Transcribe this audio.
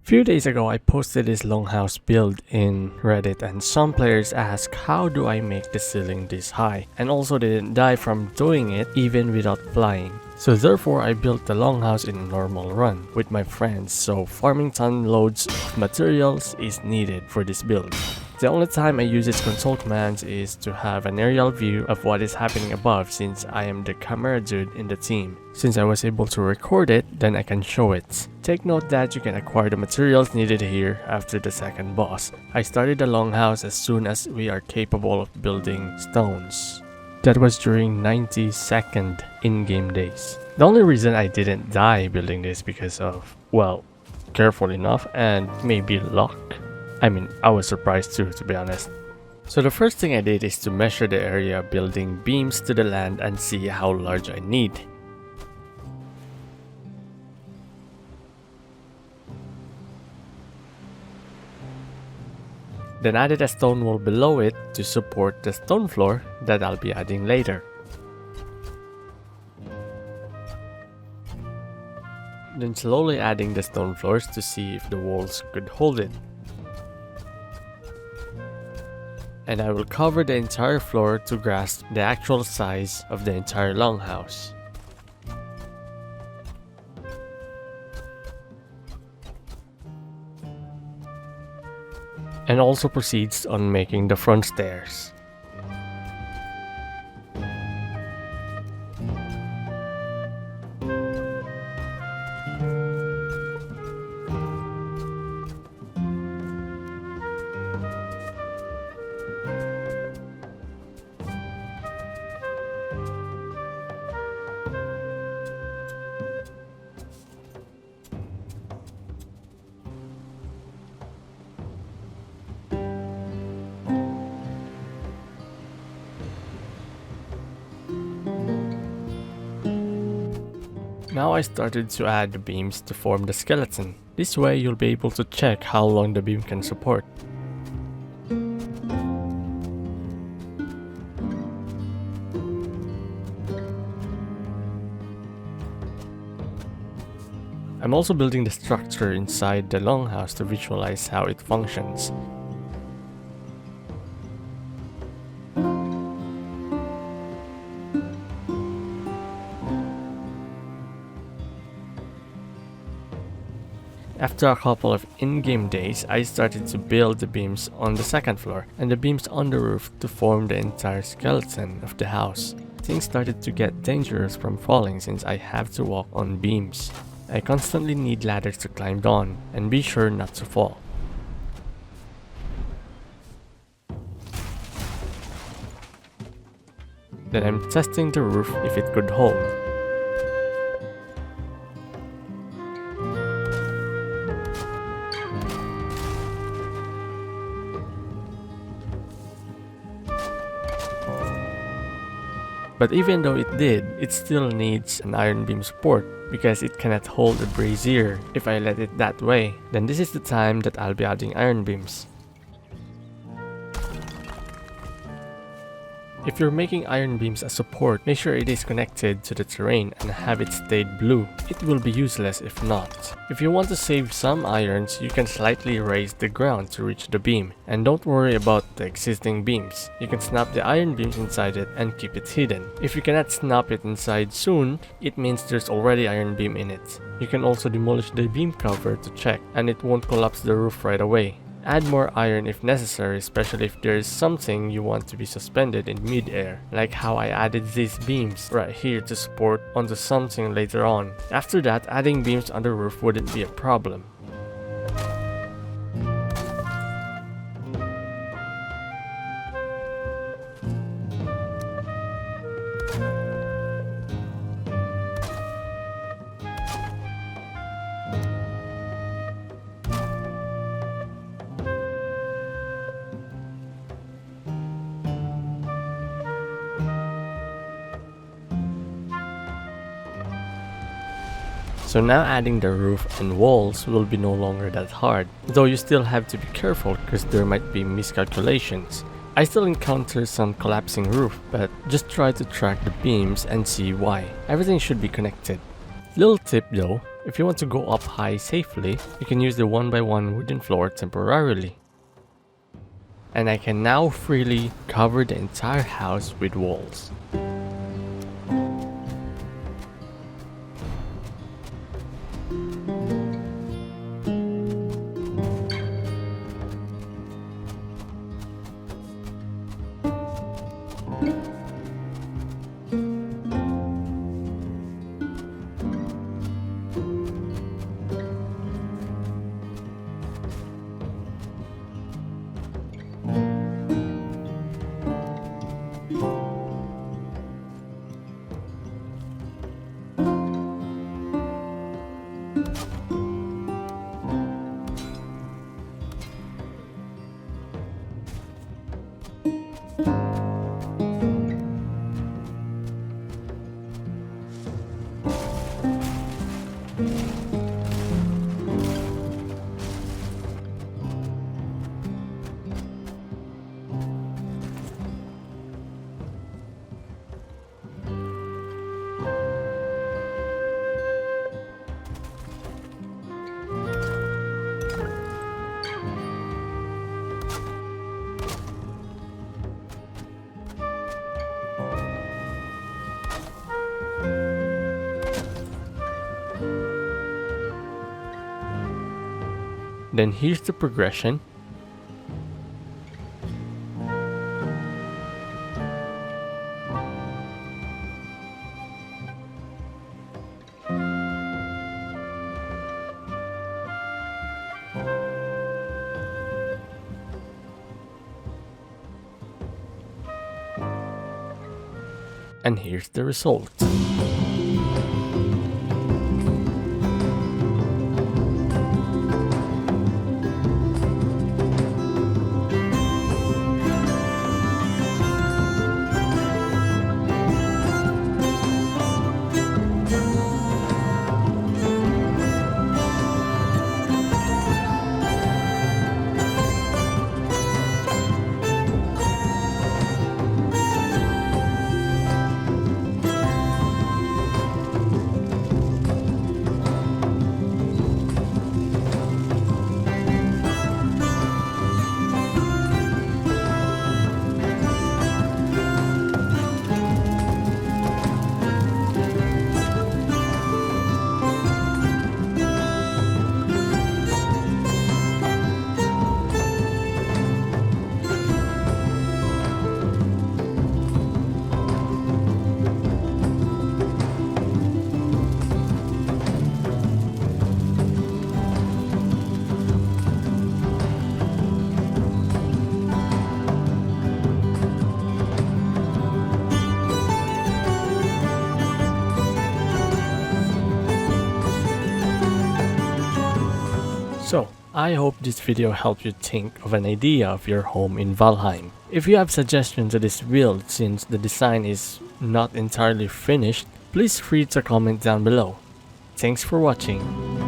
Few days ago, I posted this Longhouse build in Reddit and some players asked how do I make the ceiling this high, and also they didn't die from doing it even without flying. So therefore I built the Longhouse in a normal run with my friends, so farming ton loads of materials is needed for this build. The only time I use its console commands is to have an aerial view of what is happening above, since I am the camera dude in the team. Since I was able to record it, then I can show it. Take note that you can acquire the materials needed here after the second boss. I started the Longhouse as soon as we are capable of building stones. That was during 90-second in-game days. The only reason I didn't die building this because of, well, careful enough and maybe luck. I mean, I was surprised too, to be honest. So the first thing I did is to measure the area building beams to the land and see how large I need. Then added a stone wall below it to support the stone floor that I'll be adding later. Then slowly adding the stone floors to see if the walls could hold it. And I will cover the entire floor to grasp the actual size of the entire Longhouse. And also proceeds on making the front stairs. Now I started to add the beams to form the skeleton. This way you'll be able to check how long the beam can support. I'm also building the structure inside the Longhouse to visualize how it functions. After a couple of in-game days, I started to build the beams on the second floor and the beams on the roof to form the entire skeleton of the house. Things started to get dangerous from falling since I have to walk on beams. I constantly need ladders to climb on and be sure not to fall. Then I'm testing the roof if it could hold. But even though it did, it still needs an iron beam support because it cannot hold a brazier if I let it that way. Then this is the time that I'll be adding iron beams. If you're making iron beams as support, make sure it is connected to the terrain and have it stayed blue. It will be useless if not. If you want to save some irons, you can slightly raise the ground to reach the beam. And don't worry about the existing beams. You can snap the iron beams inside it and keep it hidden. If you cannot snap it inside soon, it means there's already iron beam in it. You can also demolish the beam cover to check, and it won't collapse the roof right away. Add more iron if necessary, especially if there is something you want to be suspended in mid-air, like how I added these beams right here to support onto something later on. After that, adding beams on the roof wouldn't be a problem. So now adding the roof and walls will be no longer that hard, though you still have to be careful because there might be miscalculations. I still encounter some collapsing roof, but just try to track the beams and see why. Everything should be connected. Little tip though, If you want to go up high safely, you can use the 1x1 wooden floor temporarily. And I can now freely cover the entire house with walls. Then here's the progression. And here's the result. So, I hope this video helped you think of an idea of your home in Valheim. If you have suggestions to this build since the design is not entirely finished, please free to comment down below. Thanks for watching.